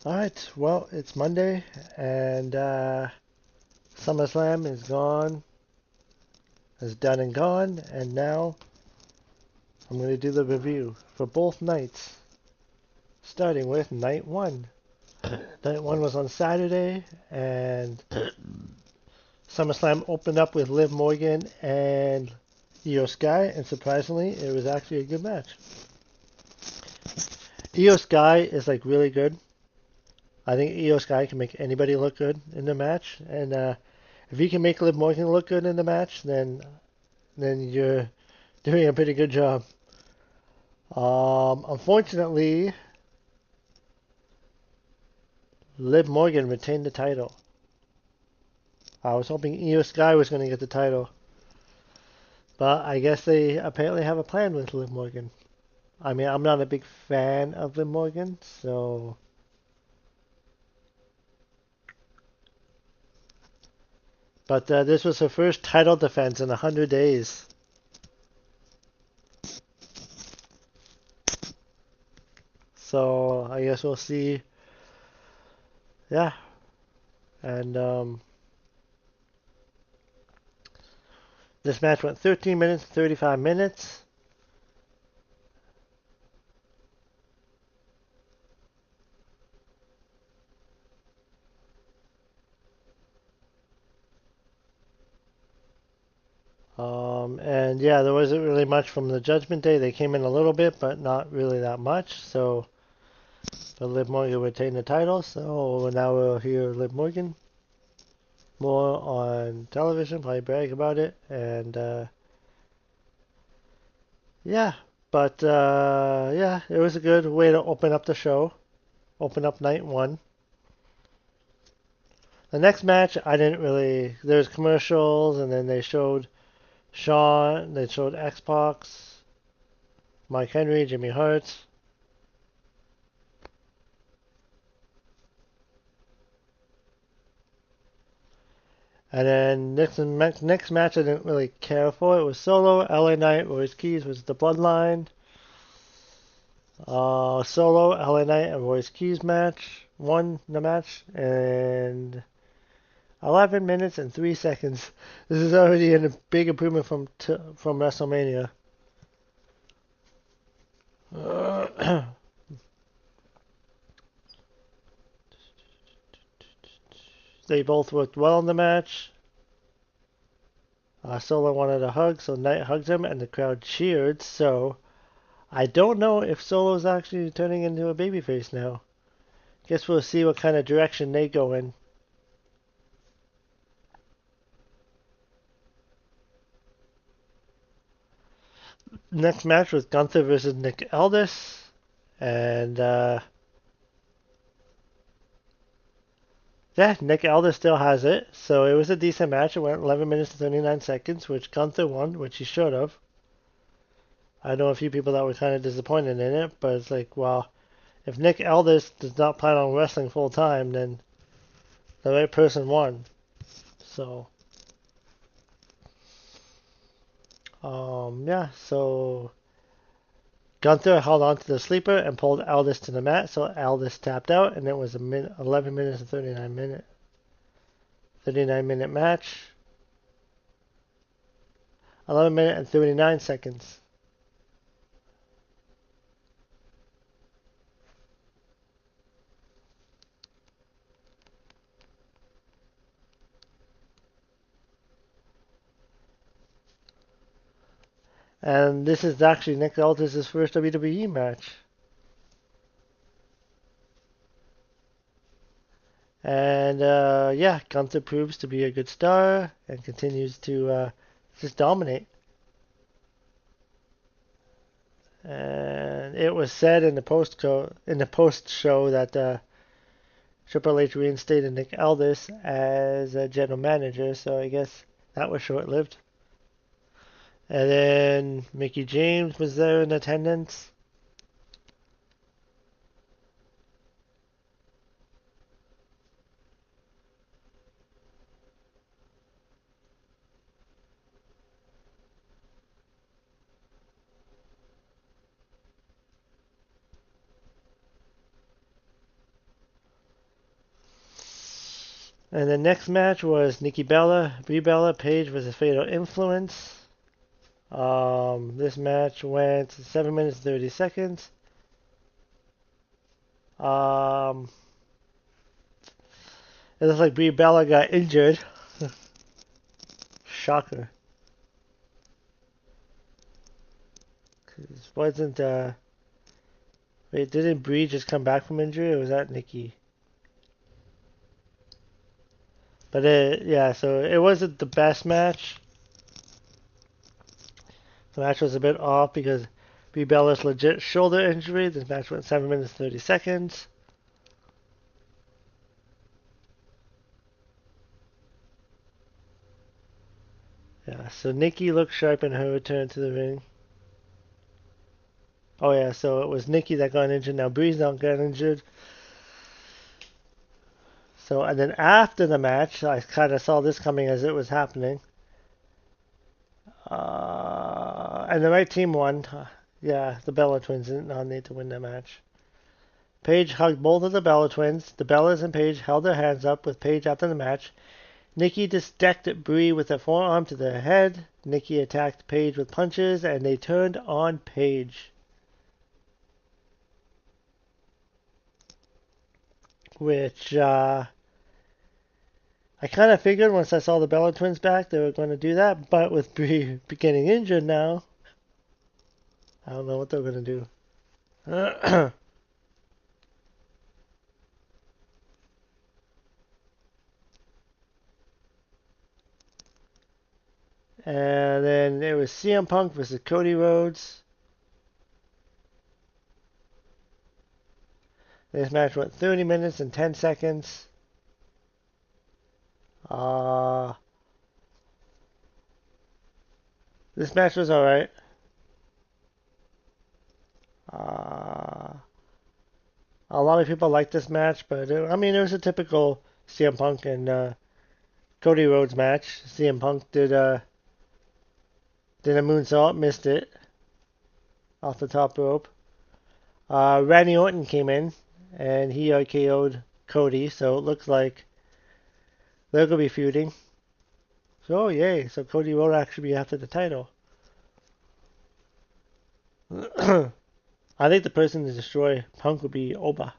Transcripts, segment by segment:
All right, well, it's Monday, and Summerslam is gone, is done and gone, and now I'm going to do the review for both nights, starting with night one. Night one was on Saturday, and SummerSlam opened up with Liv Morgan and Io Sky, and surprisingly, it was actually a good match. Io Sky is like really good. I think Io Sky can make anybody look good in the match, and if you can make Liv Morgan look good in the match, then you're doing a pretty good job. Unfortunately, Liv Morgan retained the title. I was hoping Io Sky was going to get the title, but I guess they apparently have a plan with Liv Morgan. I mean, I'm not a big fan of Liv Morgan, so. But this was her first title defense in 100 days. So I guess we'll see. Yeah. And this match went 13 minutes, 35 minutes. And yeah, there wasn't really much from the Judgment Day. They came in a little bit, but not really that much. So, but Liv Morgan retained the title. So now we'll hear Liv Morgan more on television, probably brag about it. And yeah, but yeah, it was a good way to open up the show, open up night one. The next match, I didn't really. There's commercials, and then they showed Shawn, they showed X-Pac, Mike Henry, Jimmy Hart. And then next match I didn't really care for. It was Solo, LA Knight, Royce Keys was the Bloodline. Solo, LA Knight, and Royce Keys match. Won the match and 11 minutes and 3 seconds. This is already a big improvement from WrestleMania. They both worked well in the match. Solo wanted a hug, so Knight hugged him, and the crowd cheered. So I don't know if Solo's actually turning into a babyface now. Guess we'll see what kind of direction they go in. Next match was Gunther versus Nick Aldis, and yeah, Nick Aldis still has it. So it was a decent match. It went 11 minutes and 39 seconds, which Gunther won, which he should have. I know a few people that were kind of disappointed in it, but it's like, well, if Nick Aldis does not plan on wrestling full time, then the right person won. So, yeah, so Gunther held on to the sleeper and pulled Aldis to the mat, so Aldis tapped out, and it was a 11 minutes and 39 minute match. 11 minutes and 39 seconds. And this is actually Nick Aldis' first WWE match. And yeah, Gunther proves to be a good star and continues to just dominate. And it was said in the post show that Triple H reinstated Nick Aldis as a general manager, so I guess that was short lived. And then Mickey James was there in attendance. And the next match was Nikki Bella, Brie Bella, Paige versus Fatal Influence. This match went 7 minutes 30 seconds. It looks like Brie Bella got injured. Shocker. 'Cause wasn't wait, didn't Brie just come back from injury, or was that Nikki? But yeah, so it wasn't the best match. The match was a bit off because Brie Bella's legit shoulder injury. This match went 7 minutes 30 seconds. Yeah, so Nikki looked sharp in her return to the ring. Oh yeah, so it was Nikki that got injured. Now Brie's not getting injured. So, and then after the match, I kind of saw this coming as it was happening. And the right team won. Yeah, the Bella Twins did not need to win the match. Paige hugged both of the Bella Twins. The Bellas and Paige held their hands up with Paige after the match. Nikki just decked at Brie with a forearm to the head. Nikki attacked Paige with punches, and they turned on Paige. Which, I kind of figured once I saw the Bella Twins back, they were going to do that. But with Brie getting injured now, I don't know what they're going to do. And then it was CM Punk versus Cody Rhodes. This match went 30 minutes and 10 seconds. This match was alright. A lot of people liked this match, but I mean, it was a typical CM Punk and Cody Rhodes match. CM Punk did a moonsault, missed it off the top rope. Randy Orton came in and he RKO'd Cody, so it looks like they're gonna be feuding. So yay! So Cody will actually be after the title. I think the person to destroy Punk would be Oba.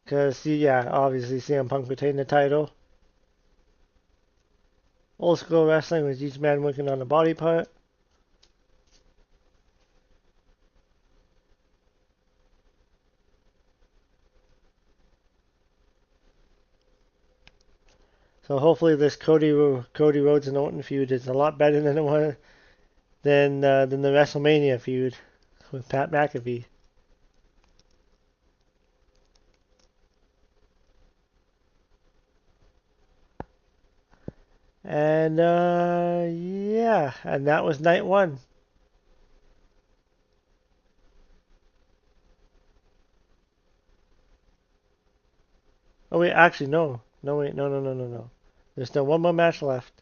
Because, yeah, obviously CM Punk retained the title. Old school wrestling was each man working on a body part. So hopefully this Cody Rhodes and Orton feud is a lot better than it was than the WrestleMania feud with Pat McAfee. And yeah, and that was night one. Oh wait, actually no, no. There's still one more match left.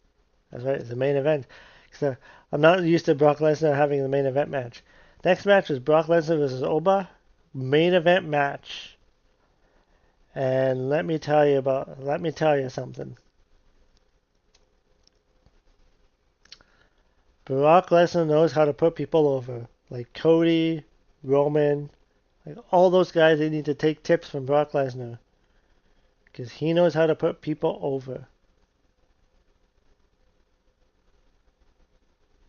That's right, it's the main event. So I'm not used to Brock Lesnar having the main event match. Next match was Brock Lesnar versus Oba, main event match. And let me tell you something. Brock Lesnar knows how to put people over. Like Cody, Roman, like all those guys, they need to take tips from Brock Lesnar. Because he knows how to put people over.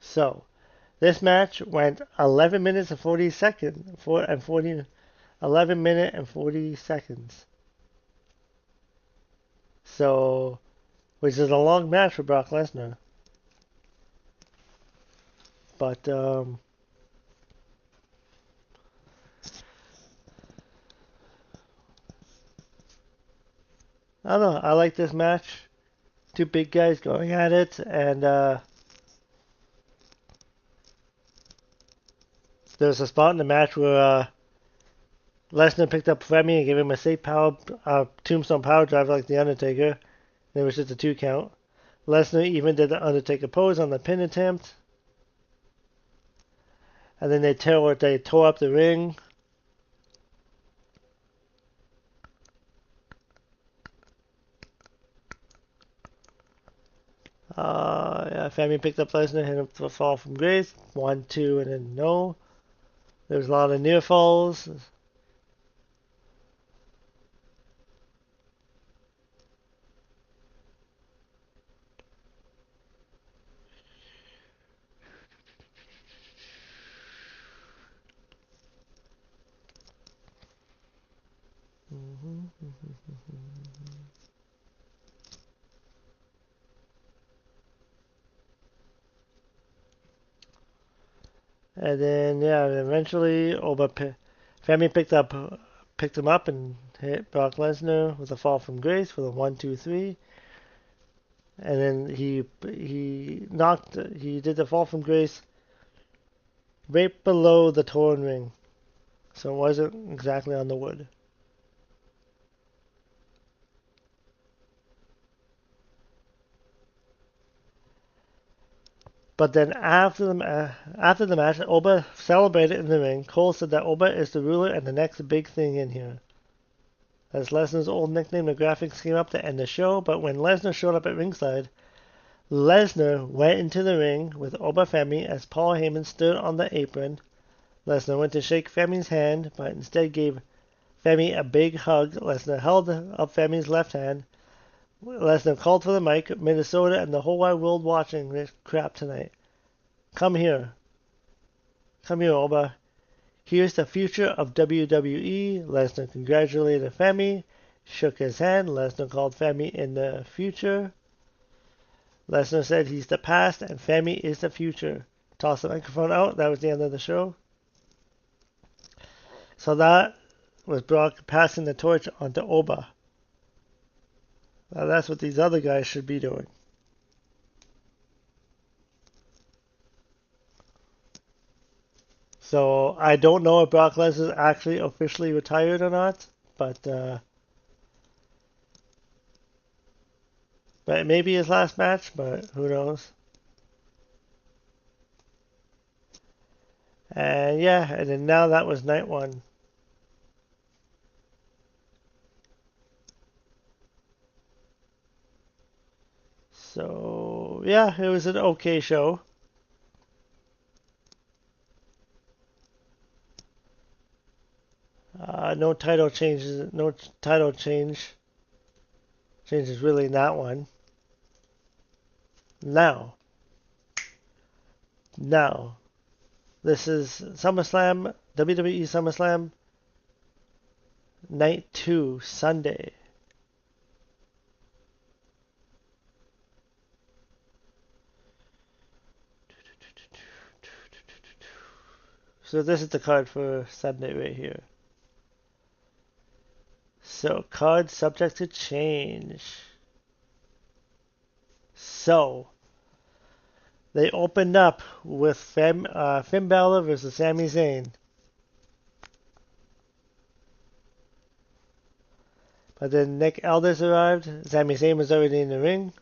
So, this match went 11 minutes and 40 seconds. 11 minute and 40 seconds. So, which is a long match for Brock Lesnar. But, I don't know. I like this match. Two big guys going at it, and there's a spot in the match where Lesnar picked up Remy and gave him a safe power tombstone power drive like the Undertaker. It was just a 2 count. Lesnar even did the Undertaker pose on the pin attempt. And then they tore up the ring. Yeah, Femi picked up Lesnar, hit him for a fall from grace. 1, 2, and then no. There was a lot of near falls. And then yeah, eventually Femi picked him up and hit Brock Lesnar with a fall from grace with a 1, 2, 3. And then he did the fall from grace right below the torn ring, so it wasn't exactly on the wood. But then after the match, Oba celebrated in the ring. Cole said that Oba is the ruler and the next big thing in here. That's Lesnar's old nickname. The graphics came up to end the show, but when Lesnar showed up at ringside, Lesnar went into the ring with Oba Femi as Paul Heyman stood on the apron. Lesnar went to shake Femi's hand, but instead gave Femi a big hug. Lesnar held up Femi's left hand. Lesnar called for the mic. Minnesota and the whole wide world watching this crap tonight. Come here. Come here, Oba. Here's the future of WWE. Lesnar congratulated Femi. Shook his hand. Lesnar called Femi in the future. Lesnar said he's the past and Femi is the future. Tossed the microphone out. That was the end of the show. So that was Brock passing the torch onto Oba. Now that's what these other guys should be doing. So I don't know if Brock Lesnar is actually officially retired or not, but it may be his last match, but who knows? And yeah, and then now that was night one. So yeah, it was an okay show. No title changes. No title changes really in that one. Now, this is SummerSlam, WWE SummerSlam, Night 2, Sunday. So this is the card for Sunday right here. So card subject to change. So they opened up with Finn Balor versus Sami Zayn. But then Nick Aldis arrived. Sami Zayn was already in the ring.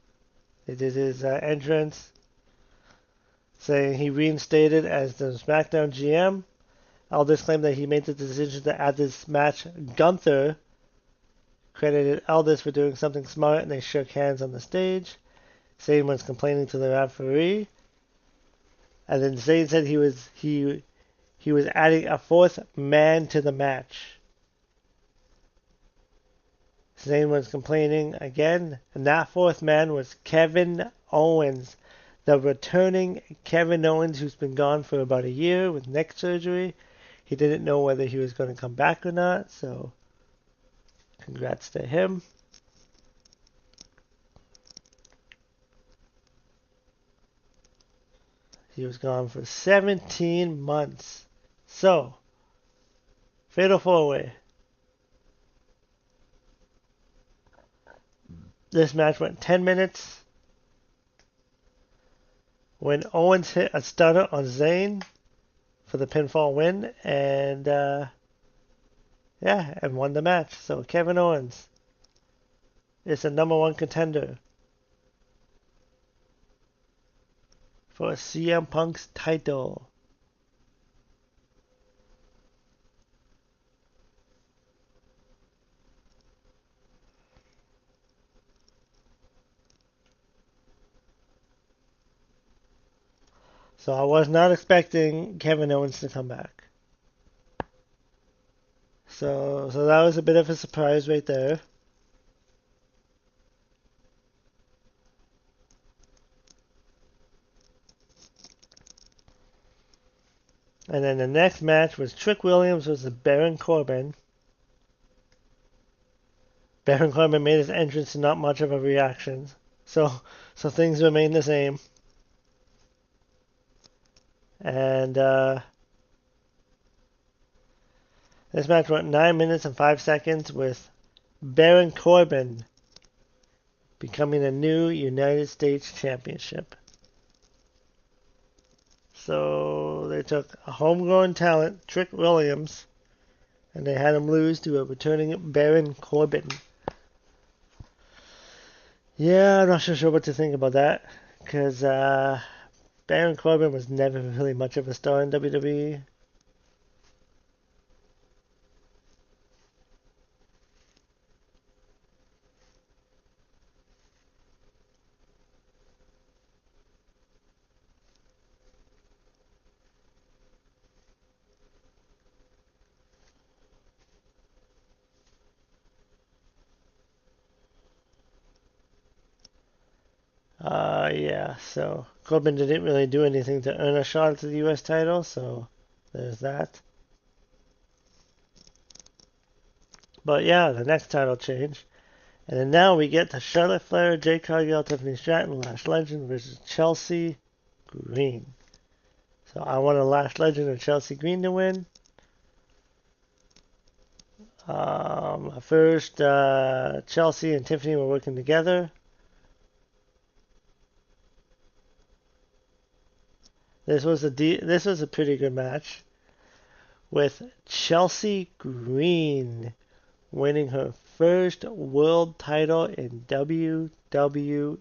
They did his entrance, saying he reinstated as the SmackDown GM. Aldis claimed that he made the decision to add this match. Gunther credited Aldis for doing something smart, and they shook hands on the stage. Zayn was complaining to the referee, and then Zayn said he was adding a fourth man to the match. Zayn was complaining again, and that fourth man was Kevin Owens, the returning Kevin Owens, who's been gone for about a year with neck surgery. He didn't know whether he was going to come back or not, so congrats to him. He was gone for 17 months. So, Fatal 4-Way. This match went 10 minutes. When Owens hit a stunner on Zayn for the pinfall win, and and won the match. So Kevin Owens is the #1 contender for CM Punk's title. So I was not expecting Kevin Owens to come back. So that was a bit of a surprise right there. And then the next match was Trick Williams versus Baron Corbin. Baron Corbin made his entrance to not much of a reaction. So things remain the same. And this match went 9 minutes and 5 seconds with Baron Corbin becoming a new United States Championship. So they took a homegrown talent, Trick Williams, and they had him lose to a returning Baron Corbin. Yeah, I'm not sure what to think about that, because Baron Corbin was never really much of a star in WWE. Yeah, so Corbin didn't really do anything to earn a shot at the US title, so there's that. But yeah, the next title change. And then now we get to Charlotte Flair, Jade Cargill, Tiffany Stratton, Lash Legend versus Chelsea Green. So I want a Lash Legend and Chelsea Green to win. First, Chelsea and Tiffany were working together. This was a pretty good match, with Chelsea Green winning her first world title in WWE.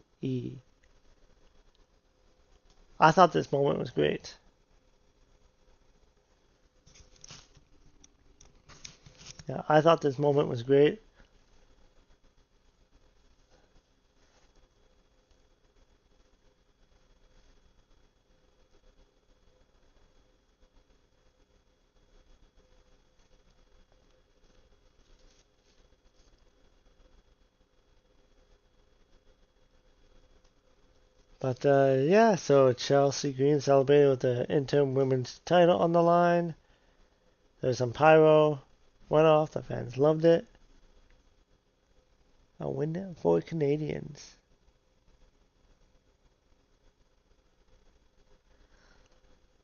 I thought this moment was great. Yeah, I thought this moment was great. But yeah, so Chelsea Green celebrated with the interim women's title on the line. There's some pyro, went off. The fans loved it. A win for Canadians.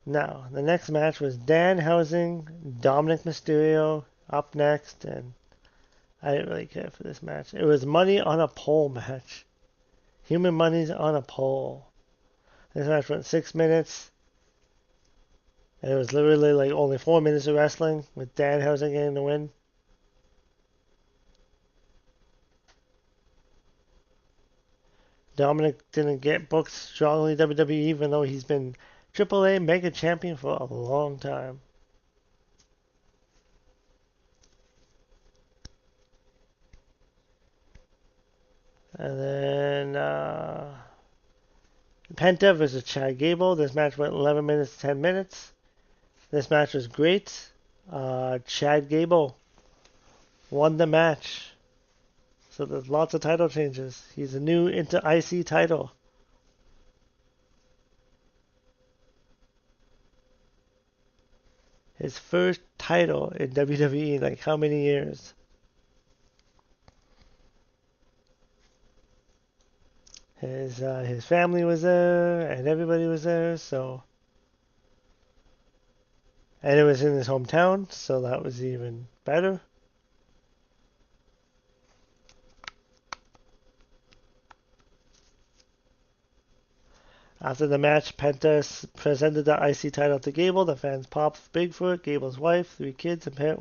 Now, the next match was Danhausen, Dominic Mysterio up next, and I didn't really care for this match. It was money on a pole match. Human money's on a pole. This match went 6 minutes. And it was literally like only 4 minutes of wrestling with Danhausen getting the win. Dominic didn't get booked strongly WWE even though he's been AAA Mega Champion for a long time. And then Penta versus Chad Gable. This match went 11 minutes, 10 minutes. This match was great. Chad Gable won the match. So there's lots of title changes. He's a new into IC title. His first title in WWE in like how many years? His family was there and everybody was there, so and it was in his hometown, so that was even better. After the match, Penta presented the IC title to Gable. The fans popped big for it. Gable's wife, 3 kids, and parents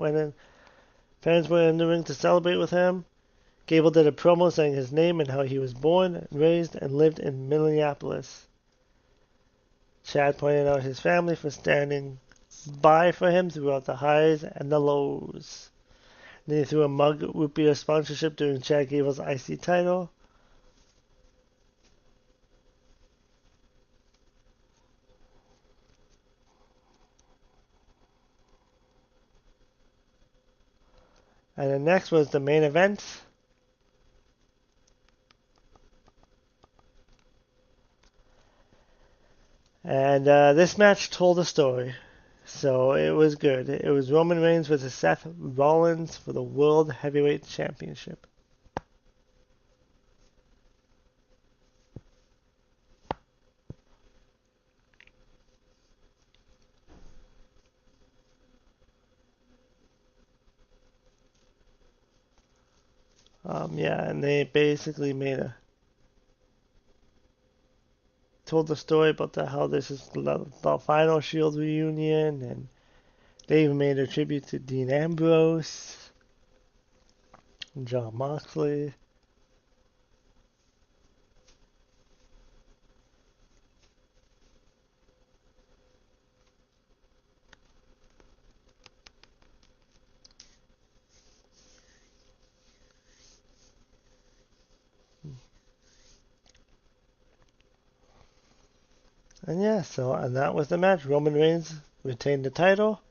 went in the ring to celebrate with him. Gable did a promo saying his name and how he was born, raised, and lived in Minneapolis. Chad pointed out his family for standing by for him throughout the highs and the lows. Then he threw a mug root beer sponsorship during Chad Gable's IC title. And then next was the main event. And this match told a story. So it was good. It was Roman Reigns versus Seth Rollins for the World Heavyweight Championship. Yeah, and they basically told the story about how this is the final Shield reunion, and they even made a tribute to Dean Ambrose and John Moxley. And yeah, and that was the match. Roman Reigns retained the title.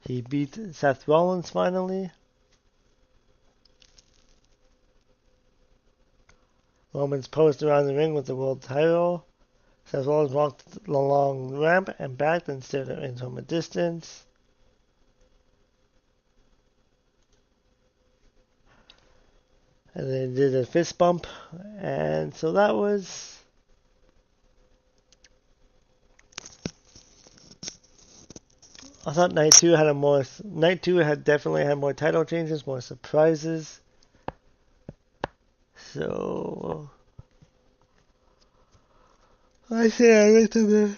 He beat Seth Rollins finally. Roman's posed around the ring with the world title. Seth Rollins walked the long ramp and back, then stared at Reigns from a distance. And they did a fist bump. And so that was... I thought Night 2 had definitely had more title changes, more surprises. So... I say I rate them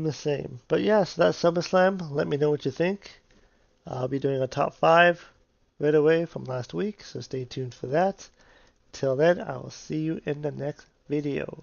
the same. But yeah, so that's SummerSlam. Let me know what you think. I'll be doing a top 5 right away from last week, so stay tuned for that. Till then, I will see you in the next video.